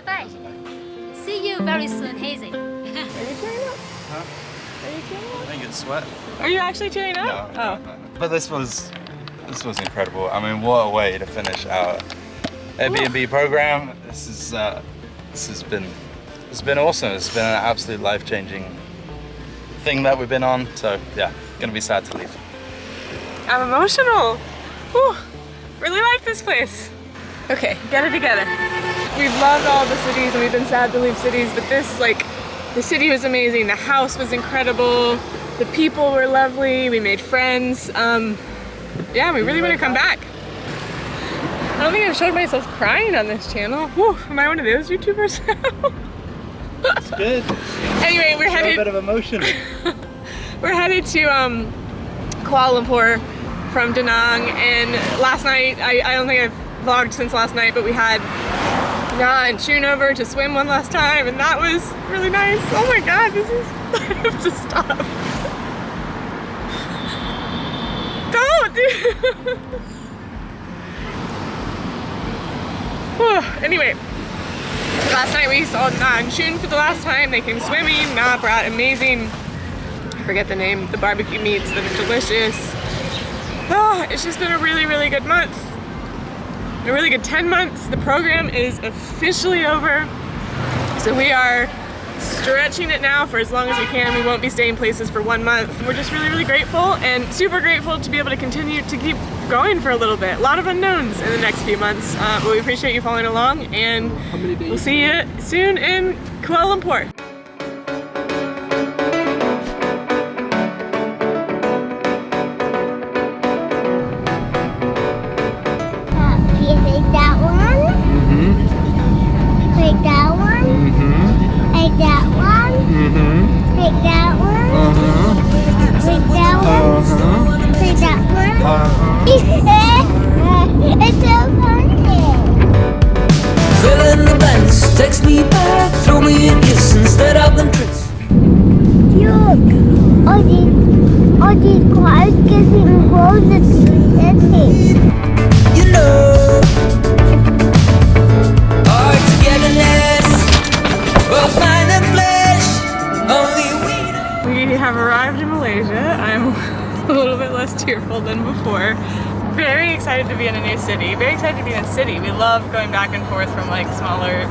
bye. See you very soon, Hazy. Are you tearing up? Huh? Are you tearing up? I think it's sweat. Are you actually tearing up? No. But this was incredible. I mean, what a way to finish our Airbnb program. It's been awesome. It's been an absolute life-changing thing that we've been on. So yeah, gonna be sad to leave. I'm emotional. Whew. Really like this place. Okay, get it together. We've loved all the cities and we've been sad to leave cities, but this, like, the city was amazing. The house was incredible. The people were lovely. We made friends. Yeah, we really want to come back. I don't think I've showed myself crying on this channel. Whew, am I one of those YouTubers now? That's good. Anyway, we're headed. A bit of emotion. We're headed to Kuala Lumpur from Da Nang, and last night, I don't think I've vlogged since last night, but we had Na and Shun over to swim one last time, and that was really nice. Oh my god, this is, I have to stop. Don't, dude. Anyway, last night we saw Na and Shun for the last time. They came swimming. Na brought amazing, I forget the name, the barbecue meats that are delicious. Oh, it's just been a really, really good month. A really good 10 months. The program is officially over. So we are stretching it now for as long as we can. We won't be staying places for 1 month. We're just really, really grateful and super grateful to be able to continue to keep going for a little bit. A lot of unknowns in the next few months, but we appreciate you following along, and we'll see you soon in Kuala Lumpur. It's so funny. Fill in the blanks, text me back, throw me a kiss instead of them tricks. All these cars getting closer to the city. You know, our togetherness, both mind and flesh, only we know. We have arrived in Malaysia. I'm a little bit less tearful than before. Very excited to be in a new city. Very excited to be in a city. We love going back and forth from like smaller,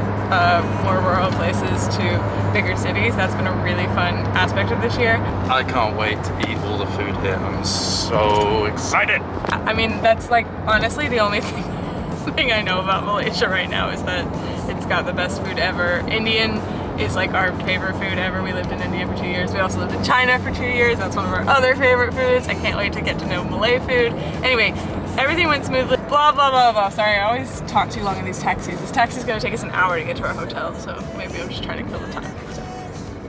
more rural places to bigger cities. That's been a really fun aspect of this year. I can't wait to eat all the food here. I'm so excited. I mean, that's like honestly the only thing I know about Malaysia right now is that it's got the best food ever. Indian is like our favorite food ever. We lived in India for 2 years. We also lived in China for 2 years. That's one of our other favorite foods. I can't wait to get to know Malay food. Anyway, everything went smoothly. Blah, blah, blah, blah. Sorry, I always talk too long in these taxis. This taxi's gonna take us an hour to get to our hotel, so maybe I'm just trying to kill the time. So,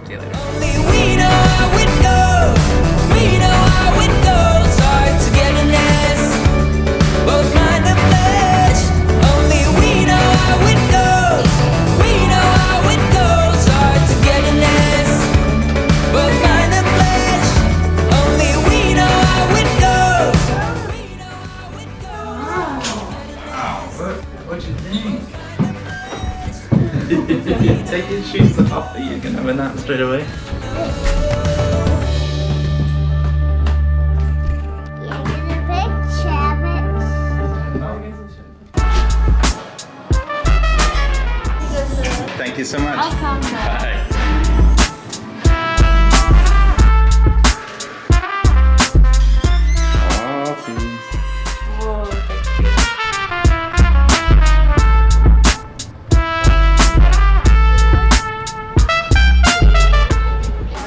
see you later. Only we know how it goes. We know how it goes. Our togetherness, both mind and flesh. Only we know how it goes. We know how it goes. Our togetherness, both mind and flesh. Only we know how it goes. We know how it goes. Wow, what do you think? Take your shoes off, are you gonna have a nap straight away? Thank you so much. Welcome. Bye.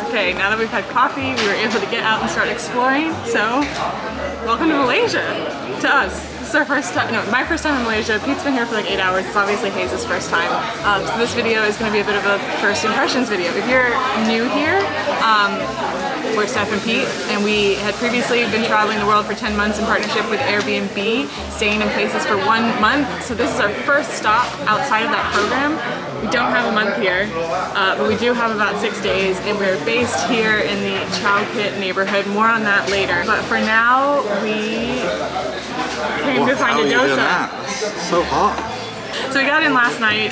Okay, now that we've had coffee, we were able to get out and start exploring. So, welcome to Malaysia, to us. This is our first time, no, my first time in Malaysia. Pete's been here for like 8 hours. It's obviously Hayes' first time. So this video is going to be a bit of a first impressions video. If you're new here, we're Steph and Pete, and we had previously been traveling the world for 10 months in partnership with AIRBNB, staying in places for 1 month. So this is our first stop outside of that program. We don't have a month here, but we do have about 6 days, and we're based here in the Chow Kit neighborhood. More on that later. But for now, we came to find a dosa. So hot. So we got in last night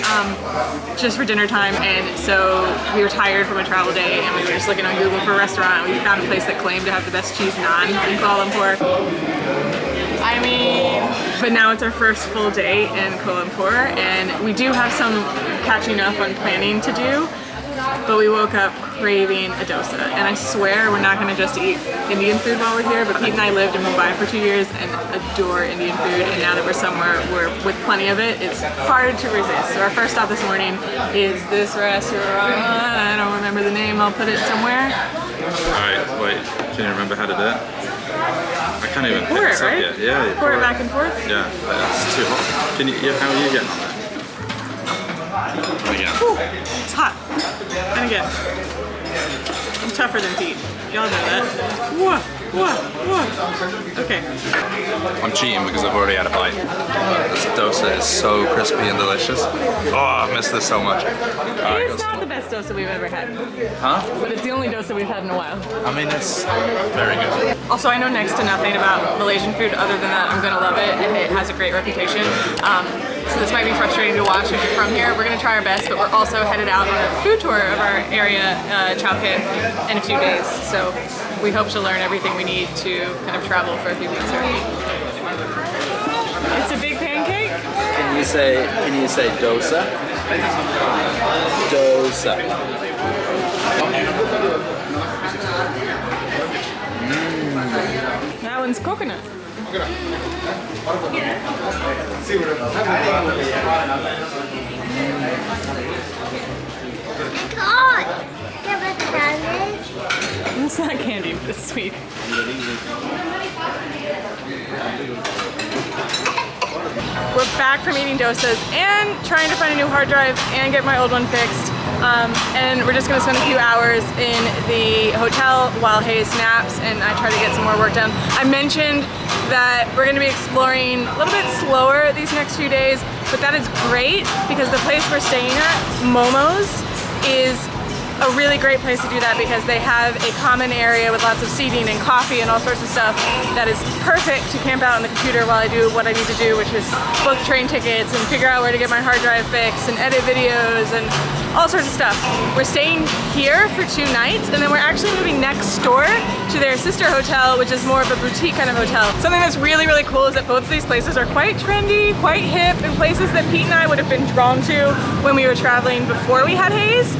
just for dinner time, and so we were tired from a travel day, and we were just looking on Google for a restaurant. We found a place that claimed to have the best cheese naan in Kuala Lumpur. I mean, but now it's our first full day in Kuala Lumpur, and we do have some catching up on planning to do. But we woke up craving a dosa, and I swear we're not going to just eat Indian food while we're here, but Pete and I lived in Mumbai for 2 years and adore Indian food, and now that we're somewhere with plenty of it, it's hard to resist. So our first stop this morning is this restaurant. I don't remember the name, I'll put it somewhere. Alright, wait, can you remember how to do it? I can't even Pour it, right? Yet. Yeah, Pour it back and forth? Yeah, it's too hot. How are you getting on that? Again. It's hot. And again. I'm tougher than Pete. Y'all know that. Whoa, whoa, whoa. Okay. I'm cheating because I've already had a bite. This dosa is so crispy and delicious. Oh, I miss this so much. Right, It's not the best dosa we've ever had. Huh? But it's the only dosa we've had in a while. I mean, it's very good. Also, I know next to nothing about Malaysian food other than that I'm gonna love it, and it has a great reputation. So this might be frustrating to watch if you're from here. We're gonna try our best, but we're also headed out on a food tour of our area, Chow Kit, in a few days. So we hope to learn everything we need to kind of travel for a few weeks here. It's a big pancake. Can you say dosa? Dosa. That one's coconut. It's not candy, but it's sweet. We're back from eating dosas and trying to find a new hard drive and get my old one fixed. And we're just gonna spend a few hours in the hotel while Hayes naps and I try to get some more work done. I mentioned that we're gonna be exploring a little bit slower these next few days, but that is great because the place we're staying at, MoMo's, is a really great place to do that because they have a common area with lots of seating and coffee and all sorts of stuff that is perfect to camp out on the computer while I do what I need to do, which is book train tickets and figure out where to get my hard drive fixed and edit videos and all sorts of stuff. We're staying here for 2 nights and then we're actually moving next door to their sister hotel, which is more of a boutique kind of hotel. Something that's really, really cool is that both of these places are quite trendy, quite hip, and places that Pete and I would have been drawn to when we were traveling before we had Hayes.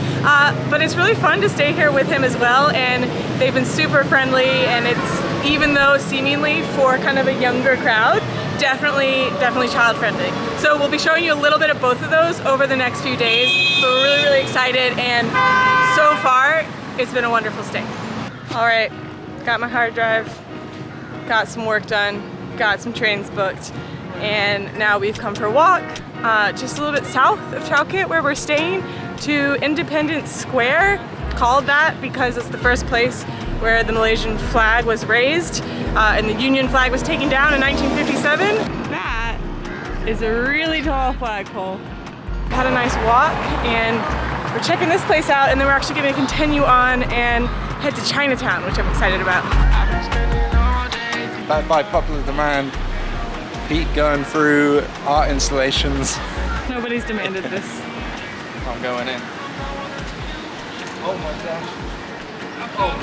But it's really fun to stay here with him as well, and they've been super friendly, and it's, even though seemingly for kind of a younger crowd, definitely child friendly. So we'll be showing you a little bit of both of those over the next few days, but we're really, really excited, and so far, it's been a wonderful stay. All right, got my hard drive, got some work done, got some trains booked, and now we've come for a walk just a little bit south of Chow Kit where we're staying to Independence Square, called that because it's the first place where the Malaysian flag was raised and the Union flag was taken down in 1957. That is a really tall flagpole. Had a nice walk and we're checking this place out, and then we're actually going to continue on and head to Chinatown, which I'm excited about. By popular demand, Pete going through art installations. Nobody's demanded this. I'm going in. Oh my gosh. Oh.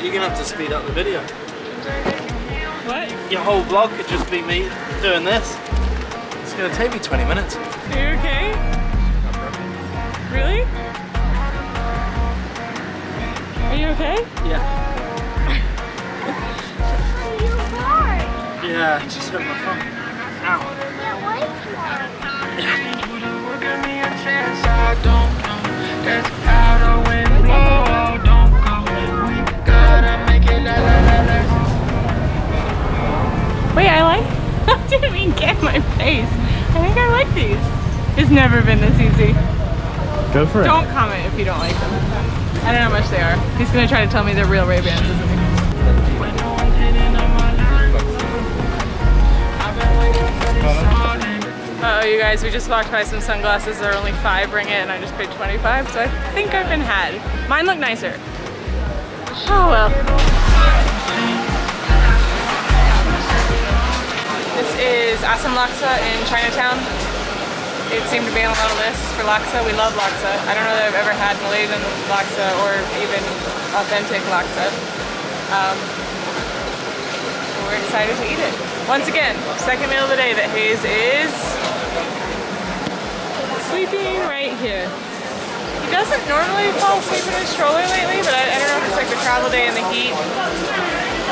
You're gonna have to speed up the video. What? Your whole vlog could just be me doing this. It's gonna take me 20 minutes. Are you okay? Really? Are you okay? Yeah. Yeah, I just hurt my phone. Ow. Wait, I like. I didn't mean get my face. I think I like these. It's never been this easy. Go for it. Don't comment if you don't like them. I don't know how much they are. He's gonna try to tell me they're real Ray-Bans, isn't he? Uh-oh, you guys, we just walked by some sunglasses. They're only 5 ringgit and I just paid 25, so I think I've been had. Mine look nicer. Oh well. This is Asam Laksa in Chinatown. it seemed to be on a lot of lists for laksa. We love laksa. I don't know that I've ever had Malaysian laksa or even authentic laksa. We're excited to eat it. Once again, second meal of the day that Hayes is sleeping right here. He doesn't normally fall asleep in his stroller lately, but I don't know if it's like the travel day and the heat.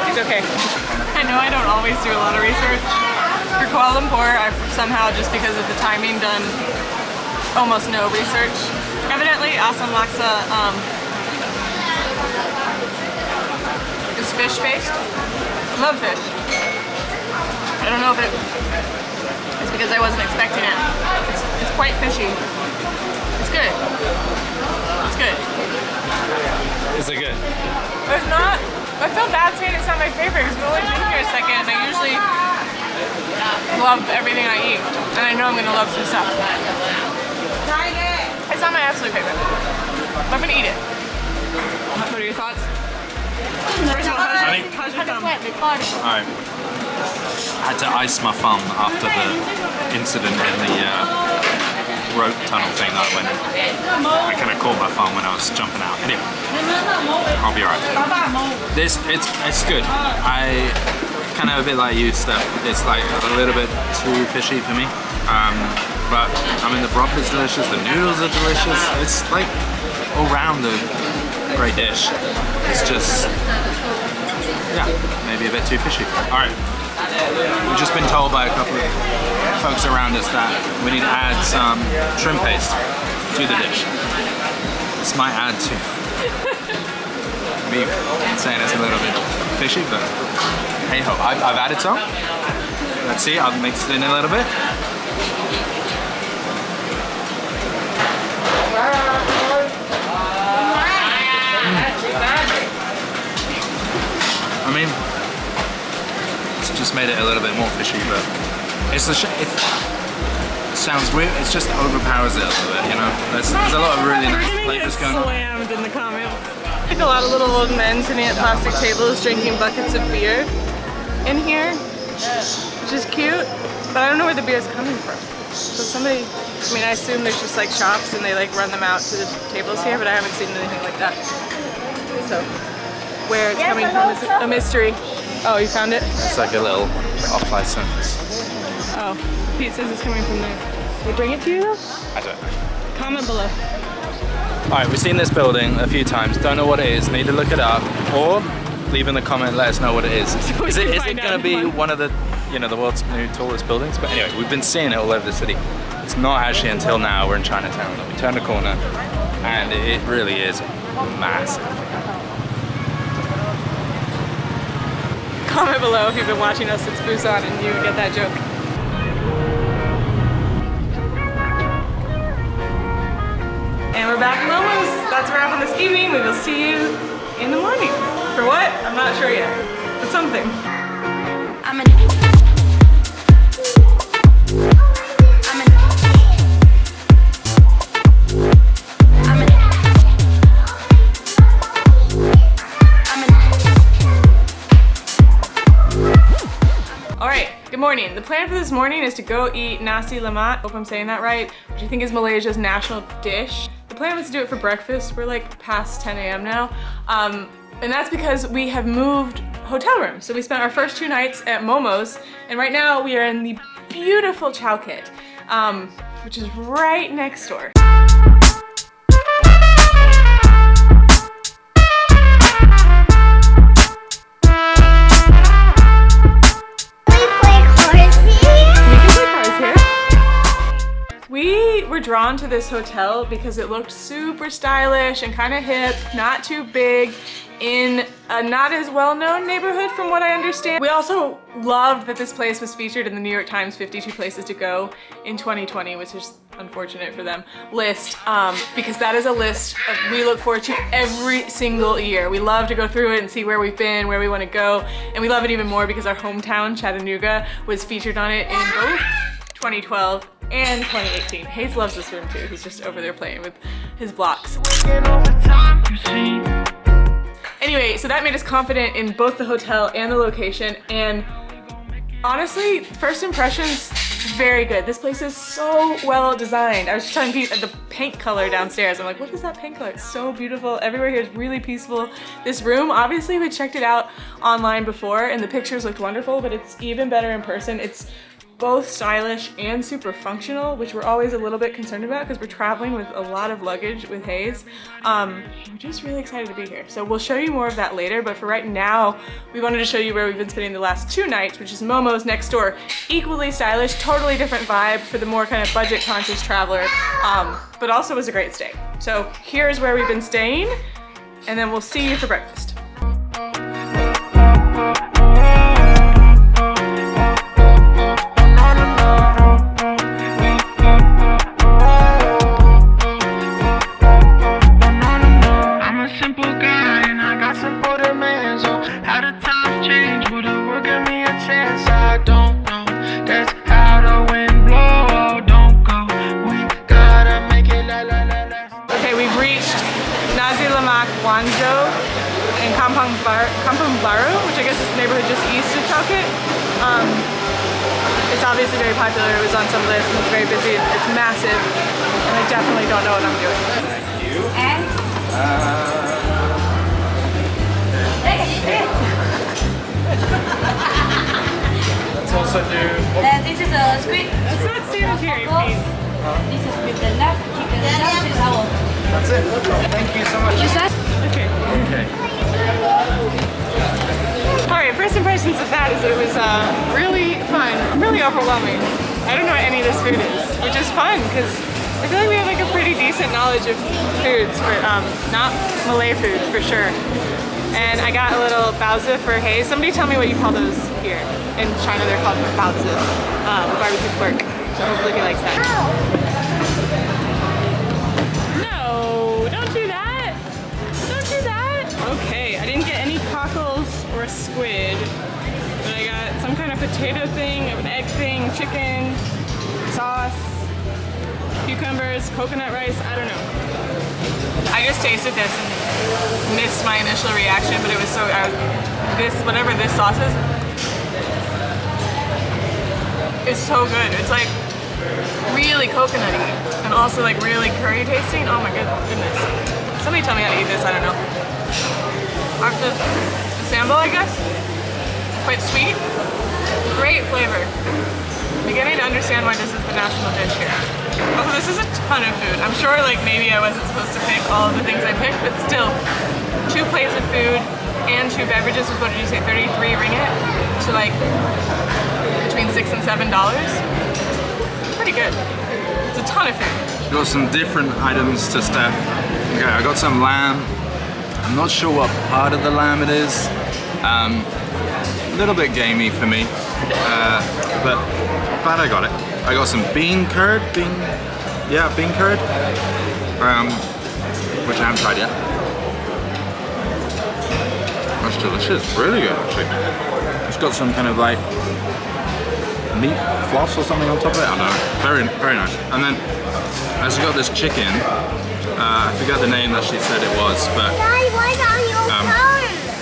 He's okay. I know I don't always do a lot of research. For Kuala Lumpur, I've somehow, just because of the timing, done almost no research. Evidently, Assam laksa is fish-based. I love fish. I don't know if it's because I wasn't expecting it. It's quite fishy. It's good. It's good. Is it good? It's not. I feel bad saying it's not my favorite because we've only been here a second and I usually love everything I eat. And I know I'm gonna love some stuff. It's not my absolute favorite. But I'm gonna eat it. What are your thoughts? How's your thumb? I had to ice my thumb after the incident in the rope tunnel thing that I went in. I kind of caught my thumb when I was jumping out. Anyway, I'll be alright. It's good. I kind of a bit like you, Steph. It's like a little bit too fishy for me. But I mean, the broth is delicious. The noodles are delicious. It's like all round a great dish. It's just, yeah, maybe a bit too fishy. All right. We've just been told by a couple of folks around us that we need to add some shrimp paste to the dish. This might add to me saying it's a little bit fishy, but hey ho, I've added some. Let's see, I've mixed it in a little bit. I mean, it's just made it a little bit more fishy, but it sounds weird. It just overpowers it a little bit, you know. There's a lot of really nice flavors going on. Slammed in the comments. Like a lot of little old men sitting at plastic tables drinking buckets of beer in here, which is cute. But I don't know where the beer is coming from. So somebody, I mean, I assume there's just like shops and they like run them out to the tables here, but I haven't seen anything like that. So where it's coming from is a mystery. Oh, you found it? It's like a little off-license. Oh, Pete says it's coming from there. They bring it to you though? I don't know. Comment below. Alright, we've seen this building a few times, don't know what it is, need to look it up, or leave in the comment, let us know what it is. Is it gonna be one of the, you know, the world's new tallest buildings? But anyway, we've been seeing it all over the city. It's not actually until now we're in Chinatown that we turned a corner, and it really is massive. Comment below if you've been watching us since Busan and you get that joke. And we're back at MoMo's. That's a wrap on this evening. We will see you in the morning. For what? I'm not sure yet. But something. Good morning. The plan for this morning is to go eat nasi lemak, hope I'm saying that right, which I think is Malaysia's national dish. The plan was to do it for breakfast. We're like past 10 a.m. now. And that's because we have moved hotel rooms. So we spent our first 2 nights at MoMo's, and right now we are in the beautiful Chow Kit, which is right next door. We were drawn to this hotel because it looked super stylish and kind of hip, not too big, in a not as well-known neighborhood from what I understand. We also loved that this place was featured in the New York Times 52 Places to Go in 2020, which is unfortunate for them, list, because that is a list we look forward to every single year. We love to go through it and see where we've been, where we want to go, and we love it even more because our hometown, Chattanooga, was featured on it in both 2012 and 2018. Hayes loves this room too. He's just over there playing with his blocks. Anyway, so that made us confident in both the hotel and the location, and honestly, first impressions, very good. This place is so well designed. I was just telling Pete the paint color downstairs. I'm like, what is that paint color? It's so beautiful. Everywhere here is really peaceful. This room, obviously we checked it out online before and the pictures looked wonderful, but it's even better in person. It's both stylish and super functional, which we're always a little bit concerned about because we're traveling with a lot of luggage with Hayes. We're just really excited to be here. So we'll show you more of that later, but for right now, we wanted to show you where we've been spending the last 2 nights, which is MoMo's next door. Equally stylish, totally different vibe for the more kind of budget conscious traveler, but also was a great stay. So here's where we've been staying, and then we'll see you for breakfast. NASI LEMAK in Kampung Baru, which I guess is the neighborhood just east of Chow Kit. It's obviously very popular. It was on some list and it's very busy. It's massive, and I definitely don't know what I'm doing. Thank you. And Let's also do. this is a squid. Let's not see the cherry, please. This is with the left chicken. This is our. That's it. Thank you so much. Okay. Okay. Alright, first impressions of that is it was really fun, really overwhelming. I don't know what any of this food is, which is fun because I feel like we have like a pretty decent knowledge of foods, but not Malay food for sure. And I got a little baozi for Hayes. Somebody tell me what you call those here. In China they're called baozi, barbecue pork. So hopefully he likes that. Okay, I didn't get any cockles or squid, but I got some kind of potato thing, an egg thing, chicken, sauce, cucumbers, coconut rice, I don't know. I just tasted this and missed my initial reaction, but it was so, whatever this sauce is so good. It's like really coconutty and also like really curry tasting. Oh my goodness. Somebody tell me how to eat this, I don't know. The sambal, I guess, quite sweet, great flavor. I'm beginning to understand why this is the national dish here. Although this is a ton of food. I'm sure like maybe I wasn't supposed to pick all of the things I picked, but still, 2 plates of food and 2 beverages was, what did you say, 33 ringgit? So like between $6 and $7. Pretty good. It's a ton of food. Got some different items to Steph. Okay, I got some lamb. I'm not sure what part of the lamb it is. A little bit gamey for me, but glad I got it. I got some bean curd, bean curd, which I haven't tried yet. That's delicious, really good actually. It's got some kind of like meat floss or something on top of it. I don't know. Very, very nice. And then I also got this chicken. I forgot the name that she said it was, but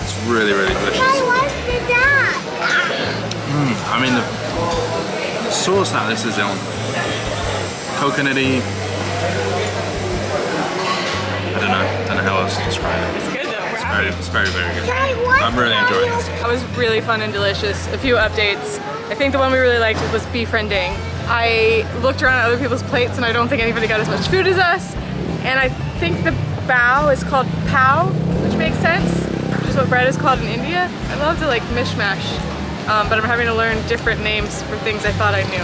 it's really, really delicious. I mean, the sauce that this is on, coconutty, I don't know how else to describe it. It's good though. It's very, very good. I'm really enjoying this. That was really fun and delicious. A few updates. I think the one we really liked was befriending. I looked around at other people's plates and I don't think anybody got as much food as us. And I think the bao is called pao, which makes sense, which is what bread is called in India. I love the like mishmash, but I'm having to learn different names for things I thought I knew.